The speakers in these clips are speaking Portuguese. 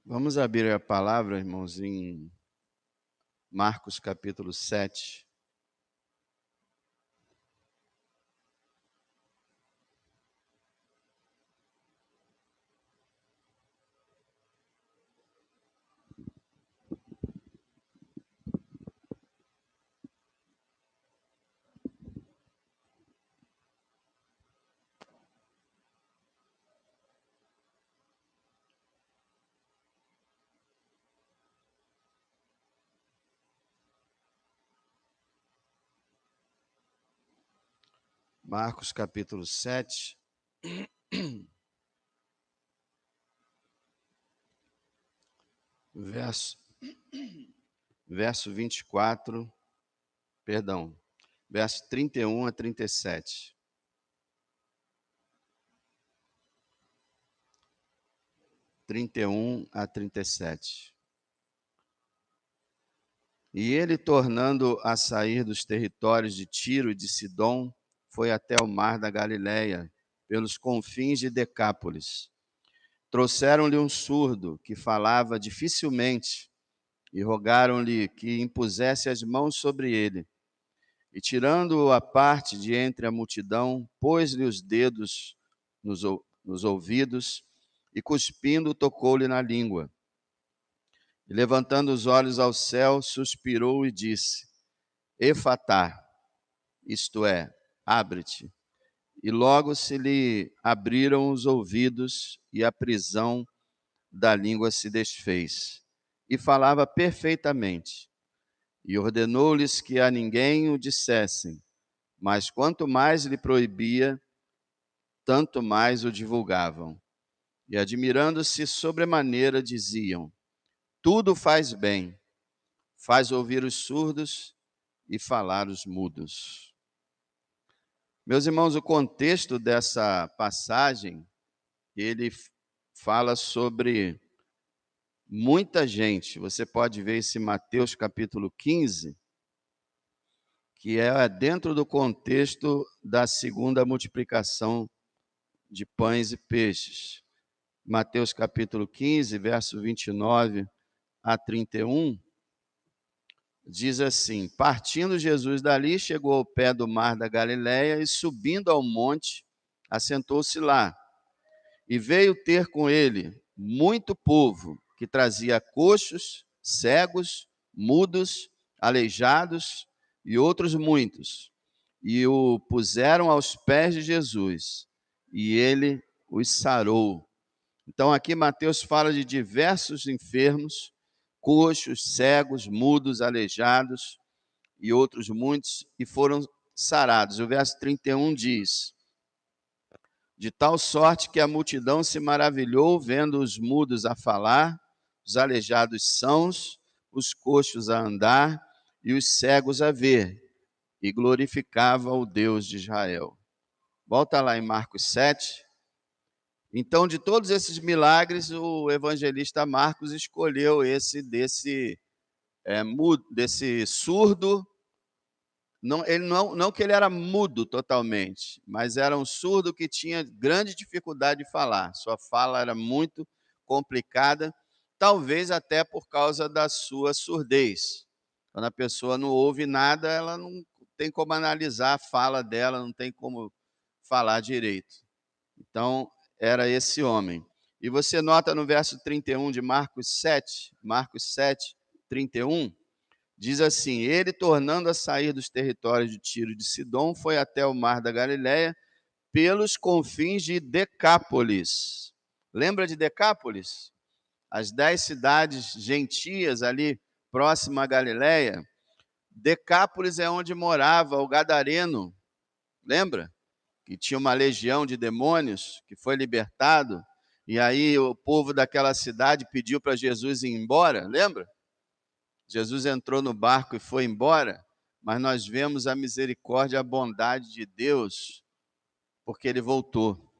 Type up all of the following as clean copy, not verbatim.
Vamos abrir a palavra, irmãos, em Marcos capítulo 7. Marcos capítulo 7, verso 24, perdão, verso 31 a 37. A 37. E ele, tornando a sair dos territórios de Tiro e de Sidom, foi até o mar da Galileia, pelos confins de Decápolis. Trouxeram-lhe um surdo que falava dificilmente e rogaram-lhe que impusesse as mãos sobre ele. E tirando-o à parte de entre a multidão, pôs-lhe os dedos nos ouvidos e, cuspindo, tocou-lhe na língua. E, levantando os olhos ao céu, suspirou e disse: Efatá, isto é, abre-te. E logo se lhe abriram os ouvidos e a prisão da língua se desfez. E falava perfeitamente. E ordenou-lhes que a ninguém o dissessem, mas quanto mais lhe proibia, tanto mais o divulgavam. E admirando-se sobremaneira, diziam: Tudo faz bem, faz ouvir os surdos e falar os mudos. Meus irmãos, o contexto dessa passagem, ele fala sobre muita gente. Você pode ver esse Mateus capítulo 15, que é dentro do contexto da segunda multiplicação de pães e peixes. Mateus capítulo 15, verso 29 a 31, diz assim: Partindo Jesus dali, chegou ao pé do mar da Galileia e, subindo ao monte, assentou-se lá. E veio ter com ele muito povo, que trazia coxos, cegos, mudos, aleijados e outros muitos. E o puseram aos pés de Jesus, e ele os sarou. Então aqui Mateus fala de diversos enfermos, coxos, cegos, mudos, aleijados e outros muitos, e foram sarados. O verso 31 diz: De tal sorte que a multidão se maravilhou vendo os mudos a falar, os aleijados sãos, os coxos a andar e os cegos a ver, e glorificava o Deus de Israel. Volta lá em Marcos 7. Então, de todos esses milagres, o evangelista Marcos escolheu esse desse surdo. Não que ele era mudo totalmente, mas era um surdo que tinha grande dificuldade de falar. Sua fala era muito complicada, talvez até por causa da sua surdez. Quando a pessoa não ouve nada, ela não tem como analisar a fala dela, não tem como falar direito. Então, era esse homem. E você nota no verso 31 de Marcos 7, 31, diz assim: Ele, tornando a sair dos territórios de Tiro e de Sidom, foi até o mar da Galileia, pelos confins de Decápolis. Lembra de Decápolis? As 10 cidades gentias ali próxima à Galileia. Decápolis é onde morava o gadareno, lembra? Que tinha uma legião de demônios, que foi libertado, e aí o povo daquela cidade pediu para Jesus ir embora, lembra? Jesus entrou no barco e foi embora, mas nós vemos a misericórdia e a bondade de Deus, porque ele voltou.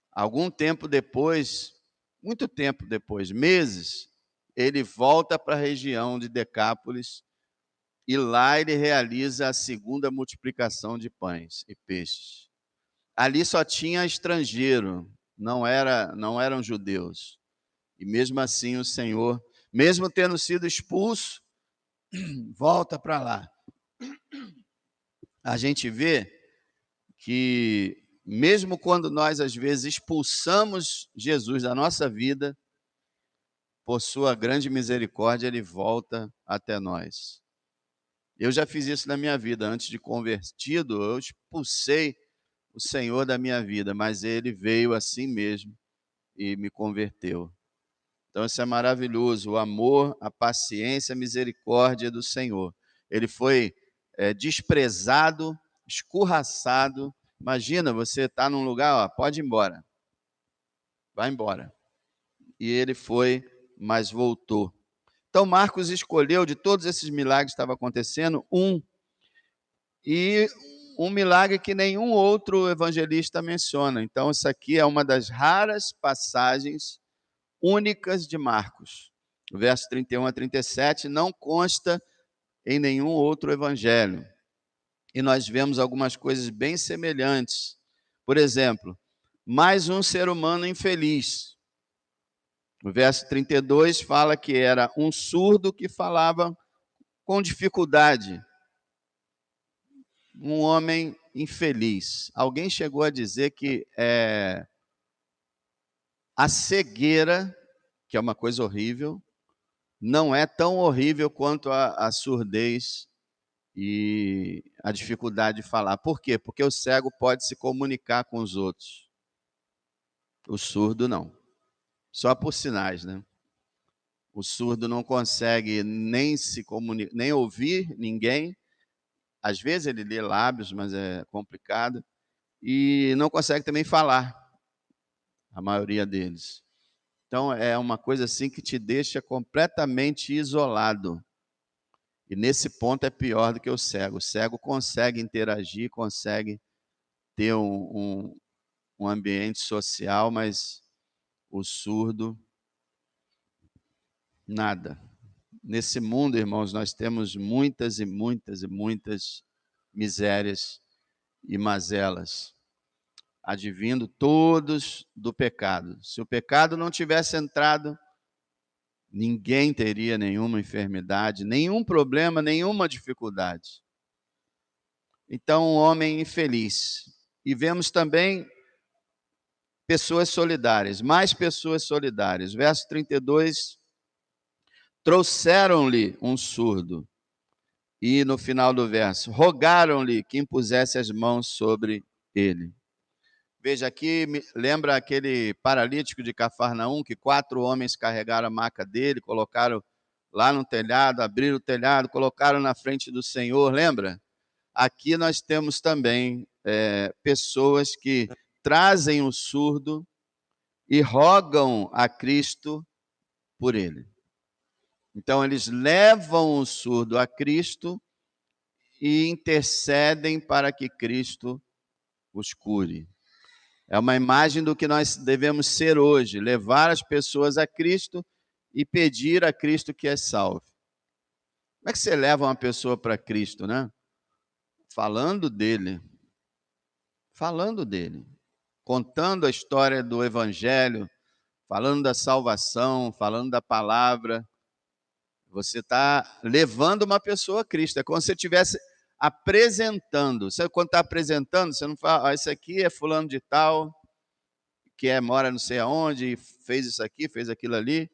Algum tempo depois, muito tempo depois, meses, ele volta para a região de Decápolis e lá ele realiza a segunda multiplicação de pães e peixes. Ali só tinha estrangeiro, não eram judeus. E mesmo assim o Senhor, mesmo tendo sido expulso, volta para lá. A gente vê que mesmo quando nós às vezes expulsamos Jesus da nossa vida, por sua grande misericórdia, ele volta até nós. Eu já fiz isso na minha vida, antes de convertido, eu expulsei o Senhor da minha vida, mas ele veio assim mesmo e me converteu. Então isso é maravilhoso, o amor, a paciência, a misericórdia do Senhor. Ele foi desprezado, escorraçado. Imagina, você está num lugar, ó, pode ir embora, vai embora. E ele foi, mas voltou. Então Marcos escolheu, de todos esses milagres que estavam acontecendo, e um milagre que nenhum outro evangelista menciona. Então isso aqui é uma das raras passagens únicas de Marcos. O verso 31 a 37 não consta em nenhum outro evangelho. E nós vemos algumas coisas bem semelhantes. Por exemplo, mais um ser humano infeliz. O verso 32 fala que era um surdo que falava com dificuldade. Um homem infeliz. Alguém chegou a dizer que a cegueira, que é uma coisa horrível, não é tão horrível quanto a surdez e a dificuldade de falar. Por quê? Porque o cego pode se comunicar com os outros. O surdo não. Só por sinais, né? O surdo não consegue nem se comunicar, nem ouvir ninguém. Às vezes ele lê lábios, mas é complicado. E não consegue também falar, a maioria deles. Então é uma coisa assim que te deixa completamente isolado. E nesse ponto é pior do que o cego. O cego consegue interagir, consegue ter um ambiente social, mas o surdo, nada. Nesse mundo, irmãos, nós temos muitas e muitas e muitas misérias e mazelas, advindo todos do pecado. Se o pecado não tivesse entrado, ninguém teria nenhuma enfermidade, nenhum problema, nenhuma dificuldade. Então, um homem infeliz. E vemos também pessoas solidárias, mais pessoas solidárias. Verso 32, trouxeram-lhe um surdo. E no final do verso, rogaram-lhe que impusesse as mãos sobre ele. Veja aqui, lembra aquele paralítico de Cafarnaum, que 4 homens carregaram a maca dele, colocaram lá no telhado, abriram o telhado, colocaram na frente do Senhor, lembra? Aqui nós temos também pessoas que trazem o surdo e rogam a Cristo por ele. Então eles levam o surdo a Cristo e intercedem para que Cristo os cure. É uma imagem do que nós devemos ser hoje, levar as pessoas a Cristo e pedir a Cristo que as salve. Como é que você leva uma pessoa para Cristo, né? Falando dele, contando a história do Evangelho, falando da salvação, falando da palavra. Você está levando uma pessoa a Cristo. É como se você estivesse apresentando. Você, quando está apresentando, você não fala, esse aqui é fulano de tal, que mora não sei aonde, fez isso aqui, fez aquilo ali.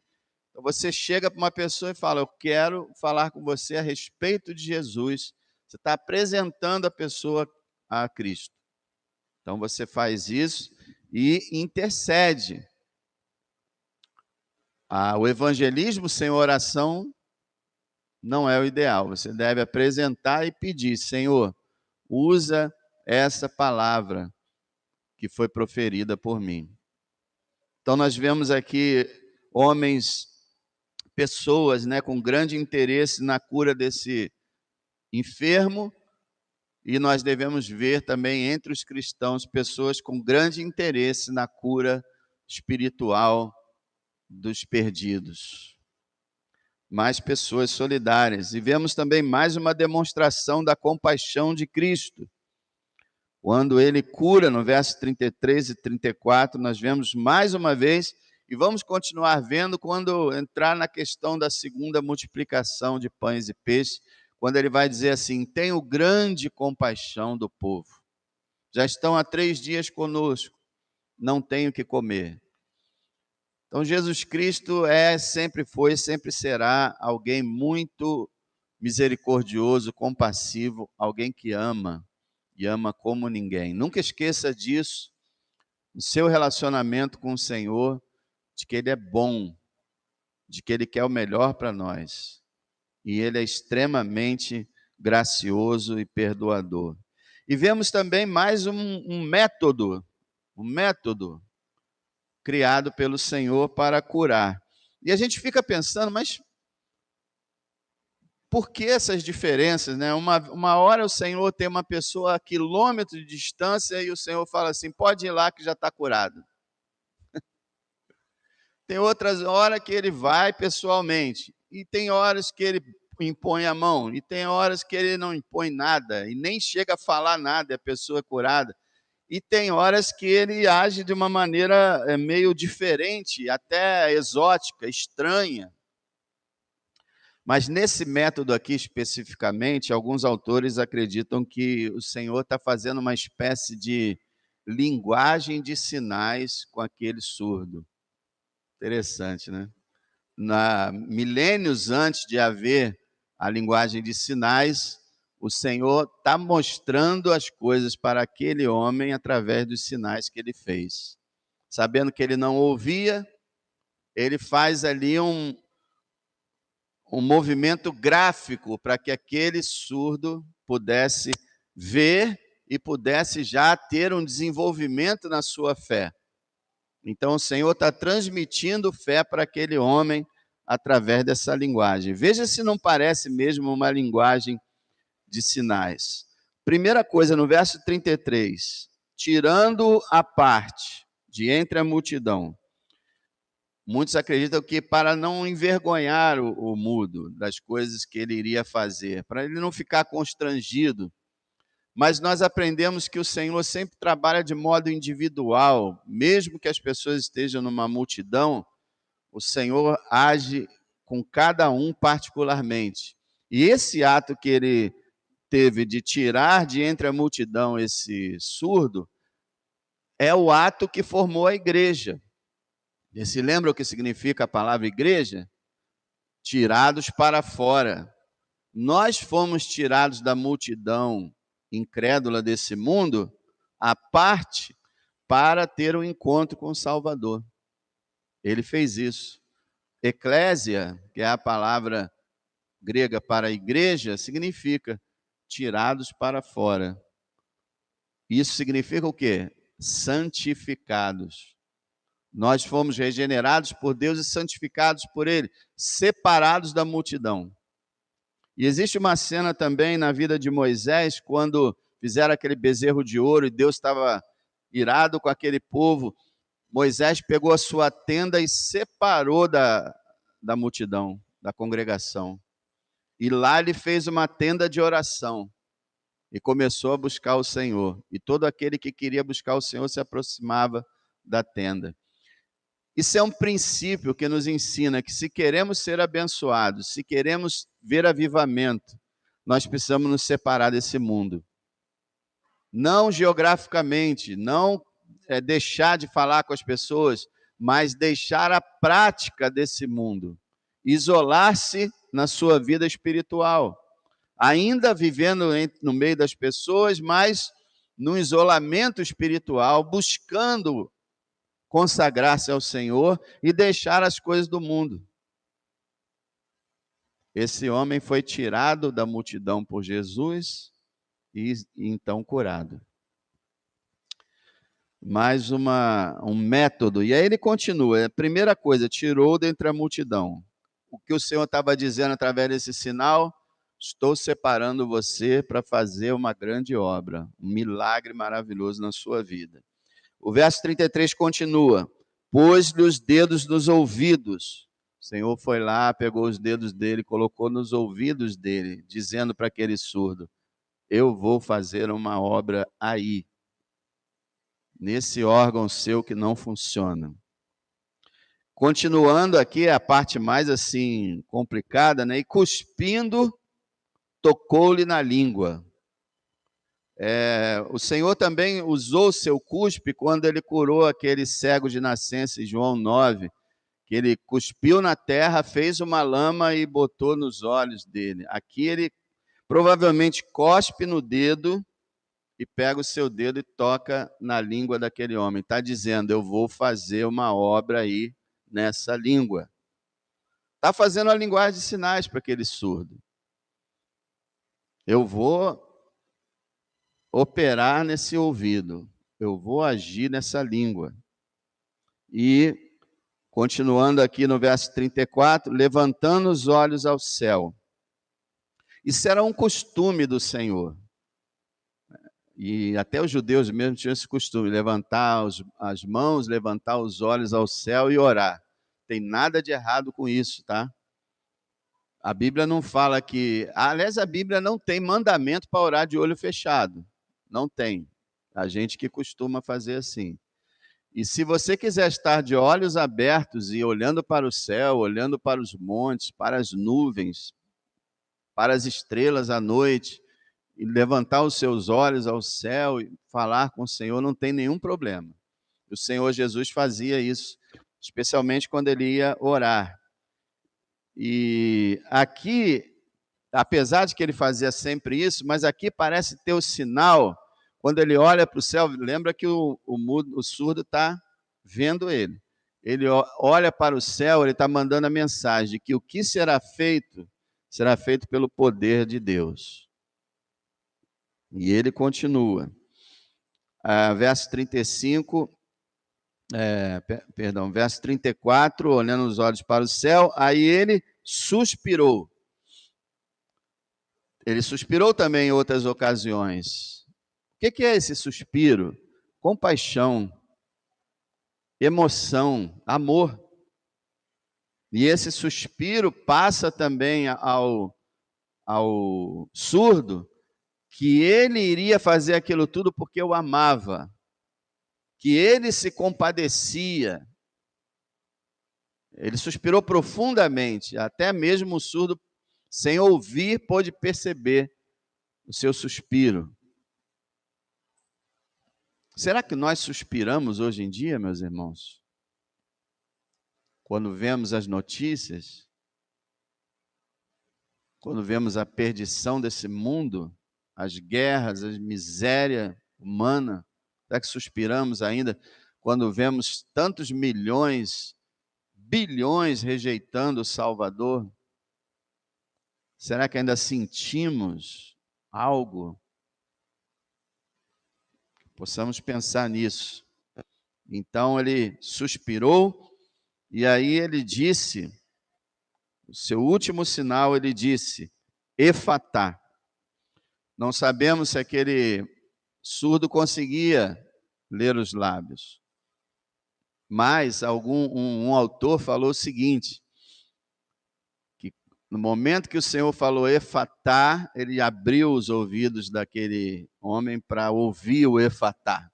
Então você chega para uma pessoa e fala, eu quero falar com você a respeito de Jesus. Você está apresentando a pessoa a Cristo. Então você faz isso e intercede. O evangelismo sem oração não é o ideal. Você deve apresentar e pedir, Senhor, usa essa palavra que foi proferida por mim. Então nós vemos aqui homens, pessoas, com grande interesse na cura desse enfermo, e nós devemos ver também entre os cristãos pessoas com grande interesse na cura espiritual dos perdidos. Mais pessoas solidárias. E vemos também mais uma demonstração da compaixão de Cristo. Quando ele cura, no verso 33 e 34, nós vemos mais uma vez E vamos continuar vendo quando entrar na questão da segunda multiplicação de pães e peixes, quando ele vai dizer assim: tenho grande compaixão do povo. Já estão há 3 dias conosco, não tenho o que comer. Então, Jesus Cristo sempre foi, sempre será alguém muito misericordioso, compassivo, alguém que ama, e ama como ninguém. Nunca esqueça disso, no seu relacionamento com o Senhor, de que Ele é bom, de que Ele quer o melhor para nós. E Ele é extremamente gracioso e perdoador. E vemos também mais um método criado pelo Senhor para curar. E a gente fica pensando, mas por que essas diferenças, né? Uma hora o Senhor tem uma pessoa a quilômetros de distância e o Senhor fala assim: pode ir lá que já está curado. Tem outras horas que ele vai pessoalmente, e tem horas que ele impõe a mão, e tem horas que ele não impõe nada, e nem chega a falar nada, e a pessoa é curada. E tem horas que ele age de uma maneira meio diferente, até exótica, estranha. Mas nesse método aqui especificamente, alguns autores acreditam que o Senhor está fazendo uma espécie de linguagem de sinais com aquele surdo. Interessante, né? Milênios antes de haver a linguagem de sinais, o Senhor está mostrando as coisas para aquele homem através dos sinais que ele fez. Sabendo que ele não ouvia, ele faz ali um movimento gráfico para que aquele surdo pudesse ver e pudesse já ter um desenvolvimento na sua fé. Então o Senhor está transmitindo fé para aquele homem através dessa linguagem. Veja se não parece mesmo uma linguagem de sinais. Primeira coisa, no verso 33, tirando a parte de entre a multidão. Muitos acreditam que para não envergonhar o mudo das coisas que ele iria fazer, para ele não ficar constrangido. Mas nós aprendemos que o Senhor sempre trabalha de modo individual, mesmo que as pessoas estejam numa multidão, o Senhor age com cada um particularmente. E esse ato que ele teve de tirar de entre a multidão esse surdo, é o ato que formou a igreja. E se lembra o que significa a palavra igreja? Tirados para fora. Nós fomos tirados da multidão incrédula desse mundo, à parte, para ter um encontro com o Salvador. Ele fez isso. Eclésia, que é a palavra grega para igreja, significa tirados para fora. Isso significa o quê? Santificados. Nós fomos regenerados por Deus e santificados por Ele, separados da multidão. E existe uma cena também na vida de Moisés, quando fizeram aquele bezerro de ouro e Deus estava irado com aquele povo. Moisés pegou a sua tenda e separou da multidão, da congregação. E lá ele fez uma tenda de oração e começou a buscar o Senhor. E todo aquele que queria buscar o Senhor se aproximava da tenda. Isso é um princípio que nos ensina que se queremos ser abençoados, se queremos ver avivamento, nós precisamos nos separar desse mundo. Não geograficamente, não deixar de falar com as pessoas, mas deixar a prática desse mundo. Isolar-se na sua vida espiritual. Ainda vivendo no meio das pessoas, mas no isolamento espiritual, buscando consagrar-se ao Senhor e deixar as coisas do mundo. Esse homem foi tirado da multidão por Jesus e então curado. Mais um método, e aí ele continua. A primeira coisa, tirou dentre a multidão. O que o Senhor estava dizendo através desse sinal? Estou separando você para fazer uma grande obra, um milagre maravilhoso na sua vida. O verso 33 continua: pôs-lhe os dedos nos ouvidos. O Senhor foi lá, pegou os dedos dele, colocou nos ouvidos dele, dizendo para aquele surdo: eu vou fazer uma obra aí, nesse órgão seu que não funciona. Continuando aqui, a parte mais assim complicada, né? E cuspindo, tocou-lhe na língua. O Senhor também usou seu cuspe quando ele curou aquele cego de nascença, em João 9, que ele cuspiu na terra, fez uma lama e botou nos olhos dele. Aqui ele provavelmente cospe no dedo e pega o seu dedo e toca na língua daquele homem. Está dizendo, eu vou fazer uma obra aí nessa língua. Está fazendo a linguagem de sinais para aquele surdo. Eu vou operar nesse ouvido. Eu vou agir nessa língua. E, continuando aqui no verso 34, levantando os olhos ao céu. Isso era um costume do Senhor. E até os judeus mesmo tinham esse costume, levantar as mãos, levantar os olhos ao céu e orar. Tem nada de errado com isso, tá? A Bíblia não fala que... Aliás, a Bíblia não tem mandamento para orar de olho fechado. Não tem. A gente que costuma fazer assim. E se você quiser estar de olhos abertos e olhando para o céu, olhando para os montes, para as nuvens, para as estrelas à noite, e levantar os seus olhos ao céu e falar com o Senhor, não tem nenhum problema. O Senhor Jesus fazia isso, especialmente quando ele ia orar. E aqui, apesar de que ele fazia sempre isso, mas aqui parece ter o sinal, quando ele olha para o céu, lembra que o surdo está vendo ele. Ele olha para o céu, ele está mandando a mensagem de que o que será feito pelo poder de Deus. E ele continua. Verso 35, verso 34, olhando os olhos para o céu, aí ele suspirou. Ele suspirou também em outras ocasiões. O que é esse suspiro? Compaixão, emoção, amor. E esse suspiro passa também ao surdo, que ele iria fazer aquilo tudo porque o amava, que ele se compadecia. Ele suspirou profundamente, até mesmo o surdo, sem ouvir, pôde perceber o seu suspiro. Será que nós suspiramos hoje em dia, meus irmãos? Quando vemos as notícias, quando vemos a perdição desse mundo, as guerras, a miséria humana, será que suspiramos ainda quando vemos tantos milhões, bilhões rejeitando o Salvador? Será que ainda sentimos algo? Possamos pensar nisso. Então ele suspirou e aí ele disse, o seu último sinal, ele disse, Efatá. Não sabemos se aquele surdo conseguia ler os lábios. Mas um autor falou o seguinte, que no momento que o Senhor falou Efatá, ele abriu os ouvidos daquele homem para ouvir o Efatá.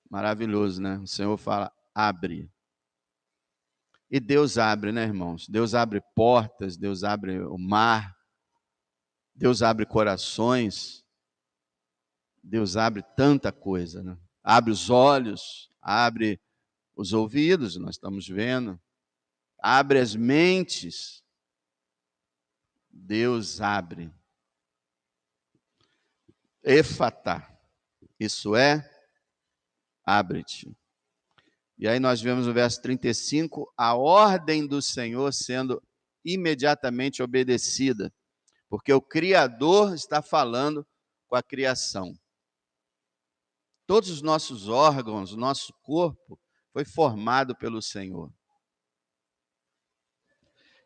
Maravilhoso, né? O Senhor fala, abre. E Deus abre, né, irmãos? Deus abre portas, Deus abre o mar, Deus abre corações, Deus abre tanta coisa, né? Abre os olhos, abre os ouvidos, nós estamos vendo, abre as mentes, Deus abre. Efatá, isso é, abre-te. E aí nós vemos no verso 35, a ordem do Senhor sendo imediatamente obedecida, porque o Criador está falando com a criação. Todos os nossos órgãos, o nosso corpo foi formado pelo Senhor.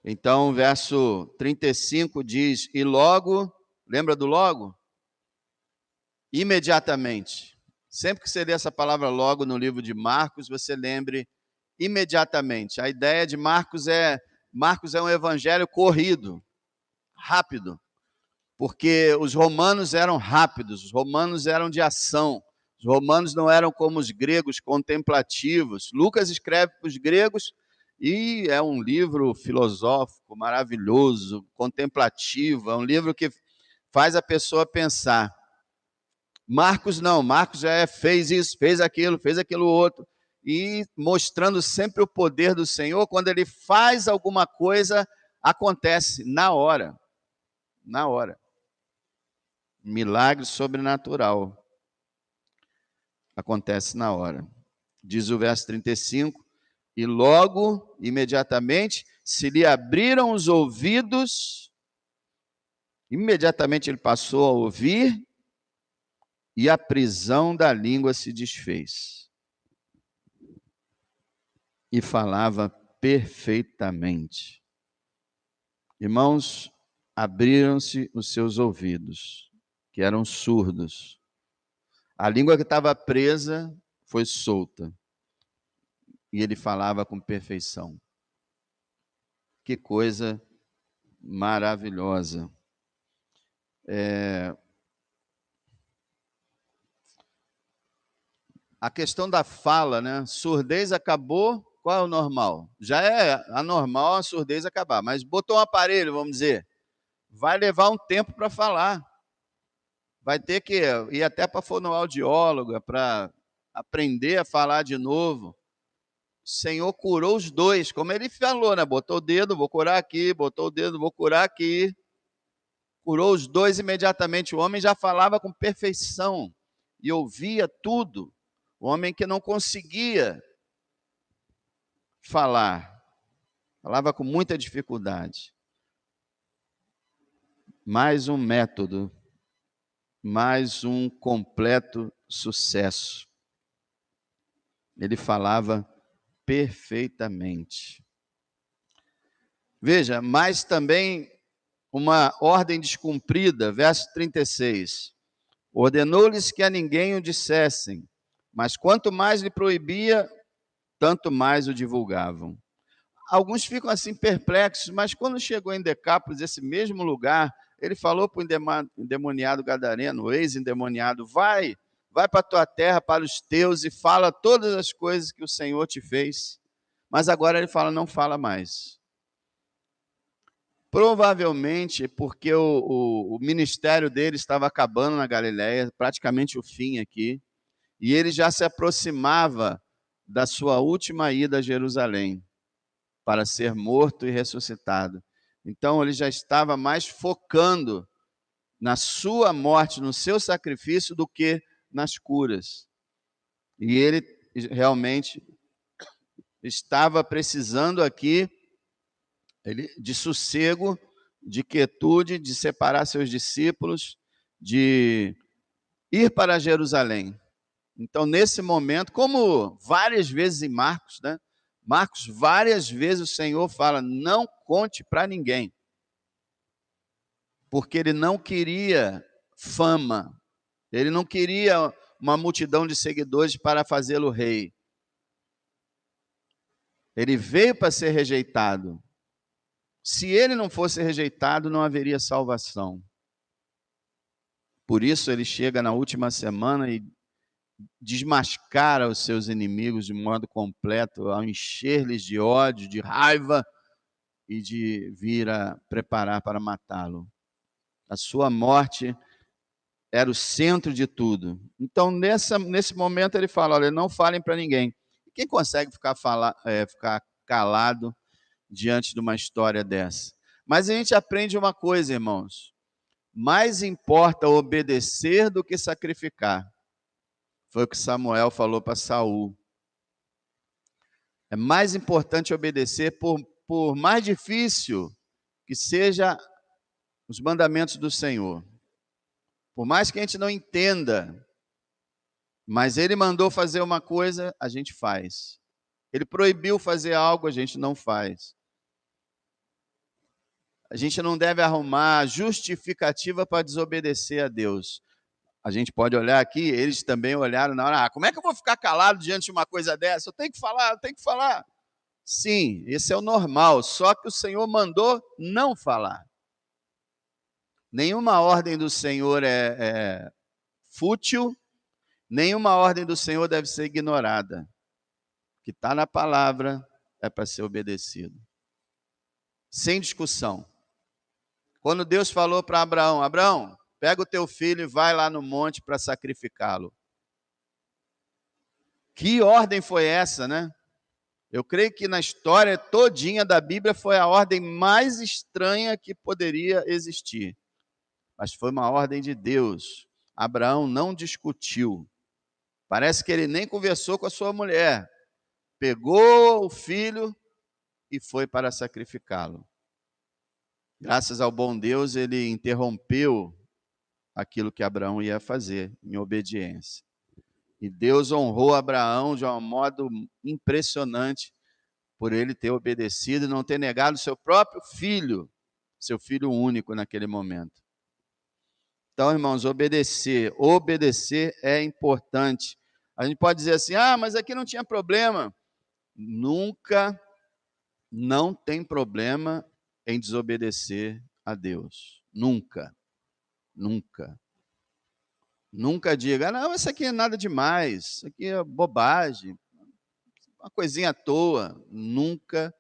Então, o verso 35 diz, e logo, lembra do logo? Imediatamente. Sempre que você lê essa palavra logo no livro de Marcos, você lembre imediatamente. A ideia de Marcos é um evangelho corrido, rápido, porque os romanos eram rápidos, os romanos eram de ação, Os romanos não eram como os gregos, contemplativos. Lucas escreve para os gregos e é um livro filosófico, maravilhoso, contemplativo, é um livro que faz a pessoa pensar. Marcos não, Marcos fez isso, fez aquilo outro, e mostrando sempre o poder do Senhor. Quando ele faz alguma coisa, acontece na hora, na hora. Milagre sobrenatural acontece na hora. Diz o verso 35, e logo, imediatamente, se lhe abriram os ouvidos, imediatamente ele passou a ouvir, e a prisão da língua se desfez. E falava perfeitamente. Irmãos, abriram-se os seus ouvidos, que eram surdos. A língua que estava presa foi solta. E ele falava com perfeição. Que coisa maravilhosa. A questão da fala, né? Surdez acabou, qual é o normal? Já é anormal a surdez acabar, mas botou um aparelho, vamos dizer, vai levar um tempo para falar. Vai ter que ir até para fonoaudióloga, para aprender a falar de novo. O Senhor curou os dois, como ele falou, né? Botou o dedo, vou curar aqui, botou o dedo, vou curar aqui. Curou os dois imediatamente. O homem já falava com perfeição e ouvia tudo. O homem que não conseguia falar, falava com muita dificuldade. Mais um método, mais um completo sucesso. Ele falava perfeitamente. Veja, mas também uma ordem descumprida, verso 36. Ordenou-lhes que a ninguém o dissessem, mas quanto mais lhe proibia, tanto mais o divulgavam. Alguns ficam assim perplexos, mas quando chegou em Decápolis, esse mesmo lugar, ele falou para o endemoniado gadareno, o ex-endemoniado, vai para a tua terra, para os teus, e fala todas as coisas que o Senhor te fez. Mas agora ele fala, não fala mais. Provavelmente porque o ministério dele estava acabando na Galileia, praticamente o fim aqui, e ele já se aproximava da sua última ida a Jerusalém, para ser morto e ressuscitado. Então ele já estava mais focando na sua morte, no seu sacrifício, do que nas curas. E ele realmente estava precisando aqui de sossego, de quietude, de separar seus discípulos, de ir para Jerusalém. Então, nesse momento, como várias vezes em Marcos, né? Marcos, várias vezes o Senhor fala, não conte para ninguém. Porque ele não queria fama, ele não queria uma multidão de seguidores para fazê-lo rei. Ele veio para ser rejeitado. Se ele não fosse rejeitado, não haveria salvação. Por isso ele chega na última semana e desmascara os seus inimigos de modo completo, ao encher-lhes de ódio, de raiva e de vir a preparar para matá-lo. A sua morte era o centro de tudo. Então, nesse momento, ele fala, olha, não falem para ninguém. Quem consegue ficar calado diante de uma história dessa? Mas a gente aprende uma coisa, irmãos. Mais importa obedecer do que sacrificar. Foi o que Samuel falou para Saul. É mais importante obedecer, por mais difícil que seja os mandamentos do Senhor. Por mais que a gente não entenda, mas ele mandou fazer uma coisa, a gente faz. Ele proibiu fazer algo, a gente não faz. A gente não deve arrumar justificativa para desobedecer a Deus. A gente pode olhar aqui, eles também olharam na hora, como é que eu vou ficar calado diante de uma coisa dessa? Eu tenho que falar, eu tenho que falar. Sim, esse é o normal, só que o Senhor mandou não falar. Nenhuma ordem do Senhor é fútil Nenhuma ordem do Senhor deve ser ignorada. O que está na palavra é para ser obedecido. Sem discussão. Quando Deus falou para Abraão, Abraão, pega o teu filho e vai lá no monte para sacrificá-lo. Que ordem foi essa, né? Eu creio que na história todinha da Bíblia foi a ordem mais estranha que poderia existir. Mas foi uma ordem de Deus. Abraão não discutiu. Parece que ele nem conversou com a sua mulher. Pegou o filho e foi para sacrificá-lo. Graças ao bom Deus, ele interrompeu aquilo que Abraão ia fazer em obediência. E Deus honrou Abraão de um modo impressionante por ele ter obedecido e não ter negado seu próprio filho, seu filho único naquele momento. Então, irmãos, obedecer é importante. A gente pode dizer assim, mas aqui não tinha problema. Nunca, não tem problema em desobedecer a Deus. Nunca, nunca. Nunca diga, não, isso aqui é nada demais, isso aqui é bobagem, uma coisinha à toa. Nunca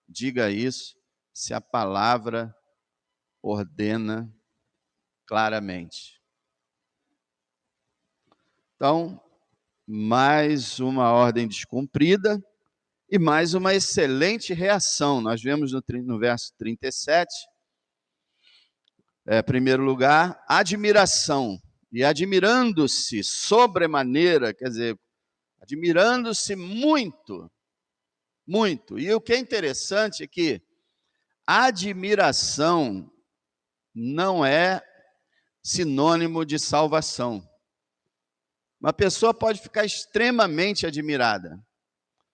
diga isso se a palavra ordena claramente. Então, mais uma ordem descumprida e mais uma excelente reação. Nós vemos no verso 37, em primeiro lugar, admiração. E admirando-se sobremaneira, quer dizer, admirando-se muito, muito. E o que é interessante é que admiração não é sinônimo de salvação. Uma pessoa pode ficar extremamente admirada.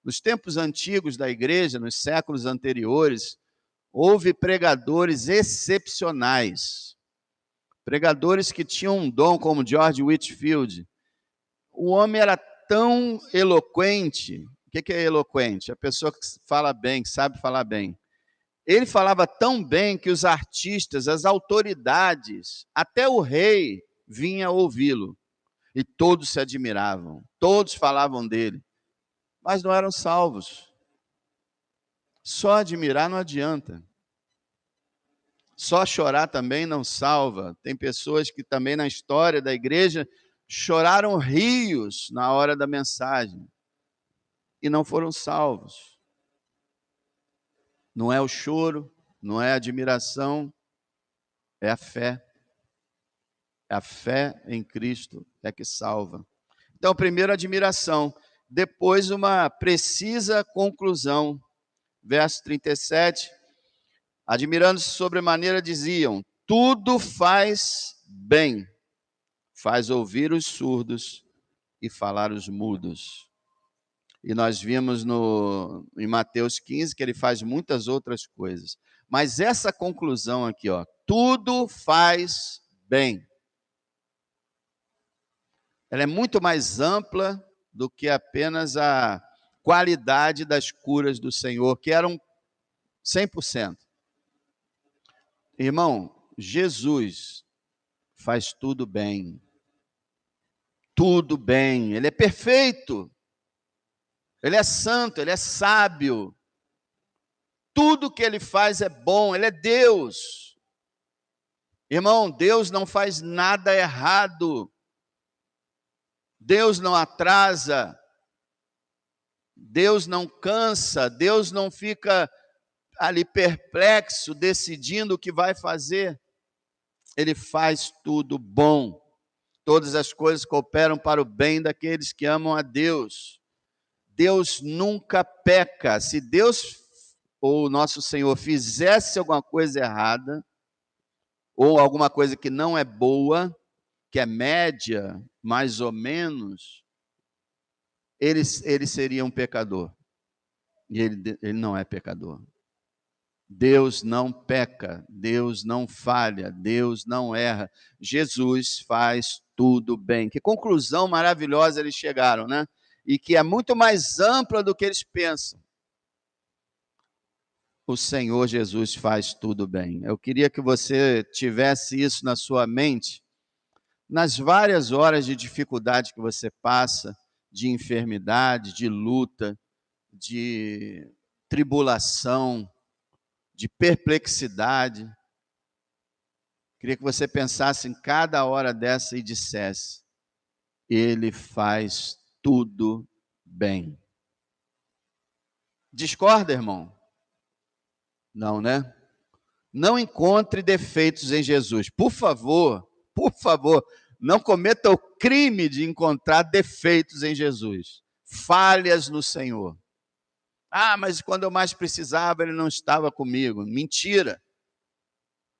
Nos tempos antigos da igreja, nos séculos anteriores, houve pregadores excepcionais. Pregadores que tinham um dom, como George Whitefield. O homem era tão eloquente. O que é eloquente? A pessoa que fala bem, que sabe falar bem. Ele falava tão bem que os artistas, as autoridades, até o rei vinha ouvi-lo. E todos se admiravam, todos falavam dele, mas não eram salvos. Só admirar não adianta. Só chorar também não salva. Tem pessoas que também na história da igreja choraram rios na hora da mensagem e não foram salvos. Não é o choro, não é a admiração, é a fé. A fé em Cristo é que salva. Então, primeiro, admiração. Depois, uma precisa conclusão. Verso 37. Admirando-se sobremaneira, diziam: tudo faz bem, faz ouvir os surdos e falar os mudos. E nós vimos em Mateus 15 que ele faz muitas outras coisas. Mas essa conclusão aqui, tudo faz bem. Ela é muito mais ampla do que apenas a qualidade das curas do Senhor, que eram 100%. Irmão, Jesus faz tudo bem. Tudo bem. Ele é perfeito. Ele é santo, ele é sábio. Tudo que ele faz é bom, ele é Deus. Irmão, Deus não faz nada errado. Deus não atrasa. Deus não cansa. Deus não fica ali perplexo, decidindo o que vai fazer. Ele faz tudo bom. Todas as coisas cooperam para o bem daqueles que amam a Deus. Deus nunca peca. Se Deus ou o nosso Senhor fizesse alguma coisa errada, ou alguma coisa que não é boa, que é média, mais ou menos, ele seria um pecador. E ele não é pecador. Deus não peca, Deus não falha, Deus não erra. Jesus faz tudo bem. Que conclusão maravilhosa eles chegaram, né? E que é muito mais ampla do que eles pensam. O Senhor Jesus faz tudo bem. Eu queria que você tivesse isso na sua mente, nas várias horas de dificuldade que você passa, de enfermidade, de luta, de tribulação, de perplexidade. Queria que você pensasse em cada hora dessa e dissesse: Ele faz tudo bem. Discorda, irmão? Não, né? Não encontre defeitos em Jesus. Por favor, não cometa o crime de encontrar defeitos em Jesus. Falhas no Senhor. Ah, mas quando eu mais precisava, Ele não estava comigo. Mentira.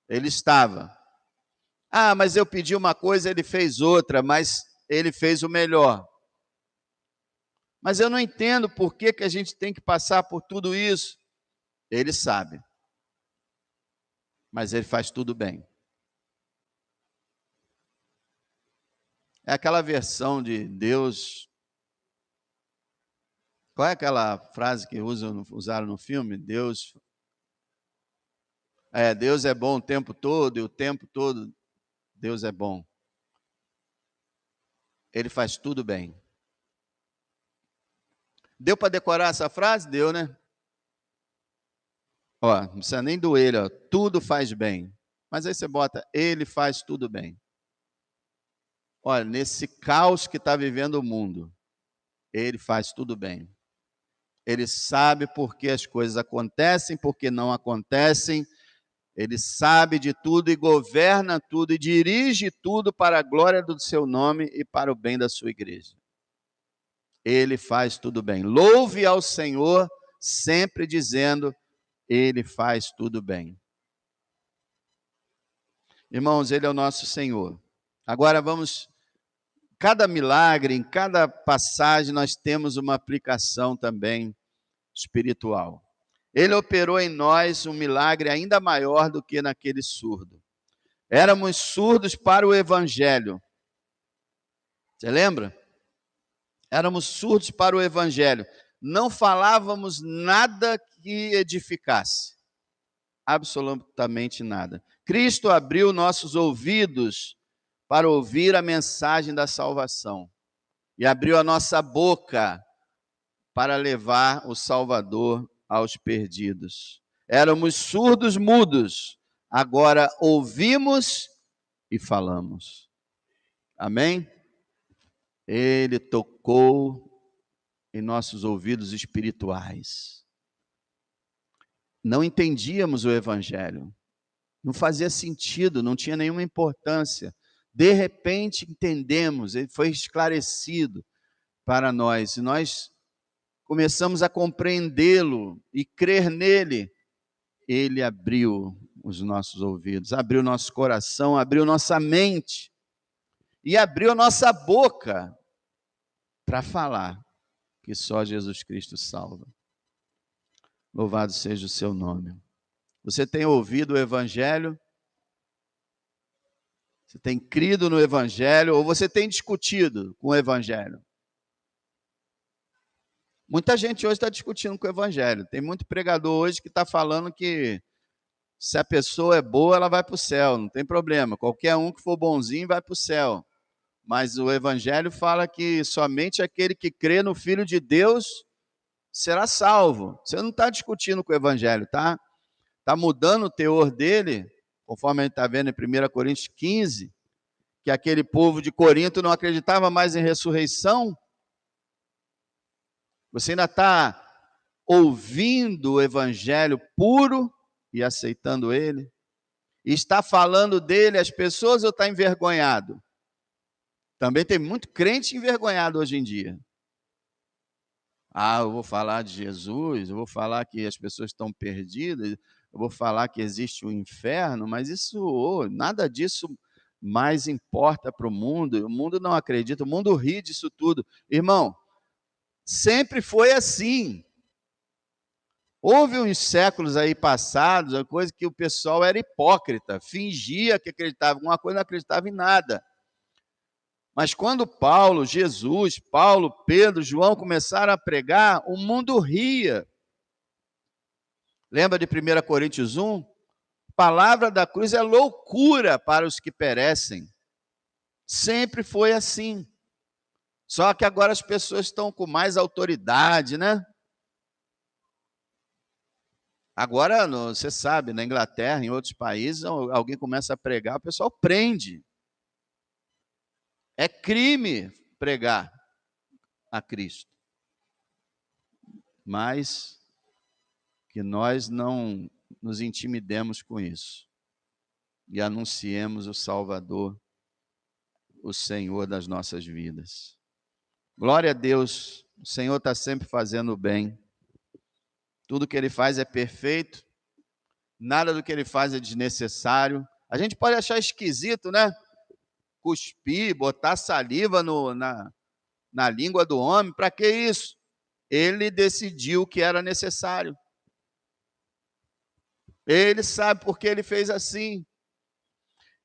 Ele estava. Ah, mas eu pedi uma coisa, Ele fez outra, mas Ele fez o melhor. Mas eu não entendo por que a gente tem que passar por tudo isso. Ele sabe. Mas Ele faz tudo bem. É aquela versão de Deus. Qual é aquela frase que usaram no filme? Deus é bom o tempo todo, e o tempo todo Deus é bom. Ele faz tudo bem. Deu para decorar essa frase? Deu, né? Ó, não precisa nem doer, ó, tudo faz bem. Mas aí você bota, Ele faz tudo bem. Olha, nesse caos que está vivendo o mundo, Ele faz tudo bem. Ele sabe por que as coisas acontecem, por que não acontecem. Ele sabe de tudo e governa tudo e dirige tudo para a glória do seu nome e para o bem da sua igreja. Ele faz tudo bem. Louve ao Senhor, sempre dizendo, Ele faz tudo bem. Irmãos, Ele é o nosso Senhor. Agora vamos, cada milagre, em cada passagem, nós temos uma aplicação também espiritual. Ele operou em nós um milagre ainda maior do que naquele surdo. Éramos surdos para o evangelho. Você lembra? Éramos surdos para o evangelho. Não falávamos nada que edificasse. Absolutamente nada. Cristo abriu nossos ouvidos para ouvir a mensagem da salvação. E abriu a nossa boca para levar o Salvador aos perdidos. Éramos surdos mudos, agora ouvimos e falamos. Amém? Ele tocou em nossos ouvidos espirituais. Não entendíamos o evangelho. Não fazia sentido, não tinha nenhuma importância. De repente entendemos, ele foi esclarecido para nós. E nós começamos a compreendê-lo e crer nele. Ele abriu os nossos ouvidos, abriu nosso coração, abriu nossa mente e abriu a nossa boca para falar que só Jesus Cristo salva. Louvado seja o seu nome. Você tem ouvido o evangelho? Você tem crido no evangelho ou você tem discutido com o evangelho? Muita gente hoje está discutindo com o evangelho. Tem muito pregador hoje que está falando que se a pessoa é boa, ela vai para o céu, não tem problema. Qualquer um que for bonzinho vai para o céu. Mas o evangelho fala que somente aquele que crê no Filho de Deus será salvo. Você não está discutindo com o evangelho, tá? Está mudando o teor dele, conforme a gente está vendo em 1 Coríntios 15, que aquele povo de Corinto não acreditava mais em ressurreição. Você ainda está ouvindo o evangelho puro e aceitando ele? E está falando dele às pessoas ou está envergonhado? Também tem muito crente envergonhado hoje em dia. Ah, eu vou falar de Jesus, eu vou falar que as pessoas estão perdidas, eu vou falar que existe o inferno, mas nada disso mais importa para o mundo não acredita, o mundo ri disso tudo. Irmão, sempre foi assim. Houve uns séculos aí passados, uma coisa que o pessoal era hipócrita, fingia que acreditava em alguma coisa, não acreditava em nada. Mas quando Paulo, Pedro, João começaram a pregar, o mundo ria. Lembra de 1 Coríntios 1? A palavra da cruz é loucura para os que perecem. Sempre foi assim. Só que agora as pessoas estão com mais autoridade, né? Agora, você sabe, na Inglaterra, em outros países, alguém começa a pregar, o pessoal prende. É crime pregar a Cristo. Mas que nós não nos intimidemos com isso e anunciemos o Salvador, o Senhor das nossas vidas. Glória a Deus, o Senhor está sempre fazendo o bem. Tudo que Ele faz é perfeito, nada do que Ele faz é desnecessário. A gente pode achar esquisito, né? Cuspir, botar saliva na língua do homem, para que isso? Ele decidiu que era necessário. Ele sabe porque Ele fez assim.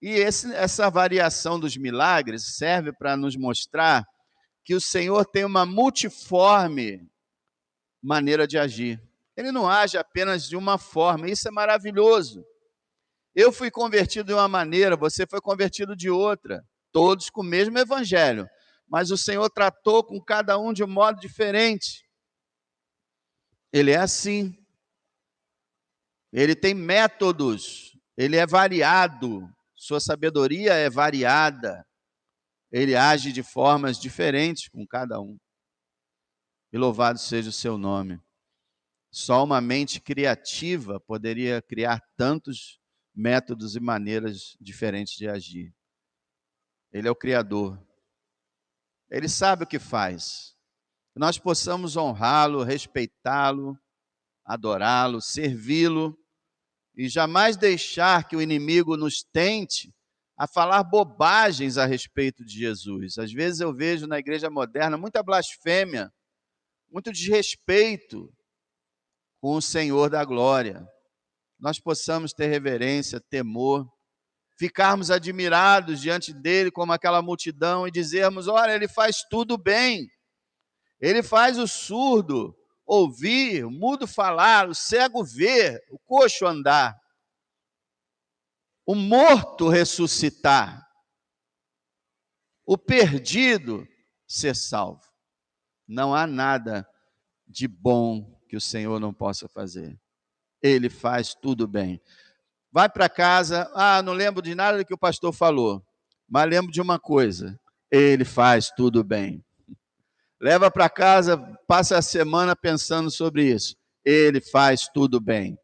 E essa variação dos milagres serve para nos mostrar que o Senhor tem uma multiforme maneira de agir. Ele não age apenas de uma forma, isso é maravilhoso. Eu fui convertido de uma maneira, você foi convertido de outra, todos com o mesmo evangelho, mas o Senhor tratou com cada um de um modo diferente. Ele é assim. Ele tem métodos, ele é variado, sua sabedoria é variada. Ele age de formas diferentes com cada um. E louvado seja o seu nome. Só uma mente criativa poderia criar tantos métodos e maneiras diferentes de agir. Ele é o Criador. Ele sabe o que faz. Que nós possamos honrá-lo, respeitá-lo, adorá-lo, servi-lo e jamais deixar que o inimigo nos tente a falar bobagens a respeito de Jesus. Às vezes eu vejo na igreja moderna muita blasfêmia, muito desrespeito com o Senhor da glória. Nós possamos ter reverência, temor, ficarmos admirados diante dele como aquela multidão e dizermos: olha, ele faz tudo bem. Ele faz o surdo ouvir, o mudo falar, o cego ver, o coxo andar, o morto ressuscitar, o perdido ser salvo. Não há nada de bom que o Senhor não possa fazer. Ele faz tudo bem. Vai para casa, não lembro de nada do que o pastor falou, mas lembro de uma coisa: ele faz tudo bem. Leva para casa, passa a semana pensando sobre isso. Ele faz tudo bem.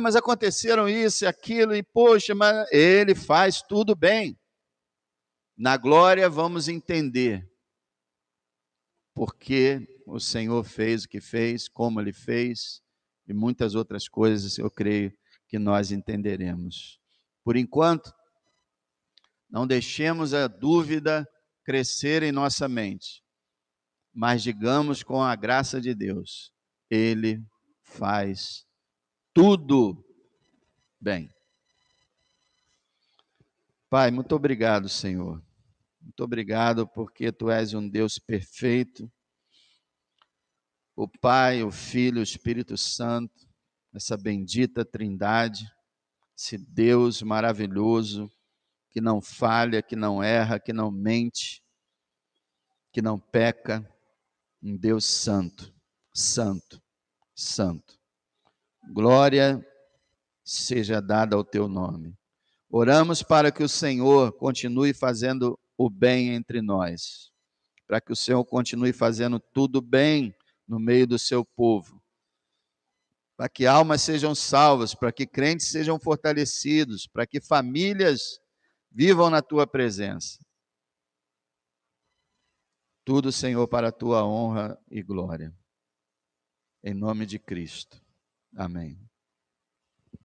Mas aconteceram isso e aquilo, e poxa, mas ele faz tudo bem. Na glória vamos entender porque o Senhor fez o que fez, como Ele fez, e muitas outras coisas eu creio que nós entenderemos. Por enquanto, não deixemos a dúvida crescer em nossa mente, mas digamos com a graça de Deus, Ele faz tudo bem. Pai, muito obrigado, Senhor. Muito obrigado porque Tu és um Deus perfeito, o Pai, o Filho, o Espírito Santo, essa bendita Trindade, esse Deus maravilhoso, que não falha, que não erra, que não mente, que não peca, um Deus santo, santo, santo. Glória seja dada ao teu nome. Oramos para que o Senhor continue fazendo o bem entre nós, para que o Senhor continue fazendo tudo bem no meio do seu povo, para que almas sejam salvas, para que crentes sejam fortalecidos, para que famílias vivam na tua presença. Tudo, Senhor, para a tua honra e glória. Em nome de Cristo. Amém.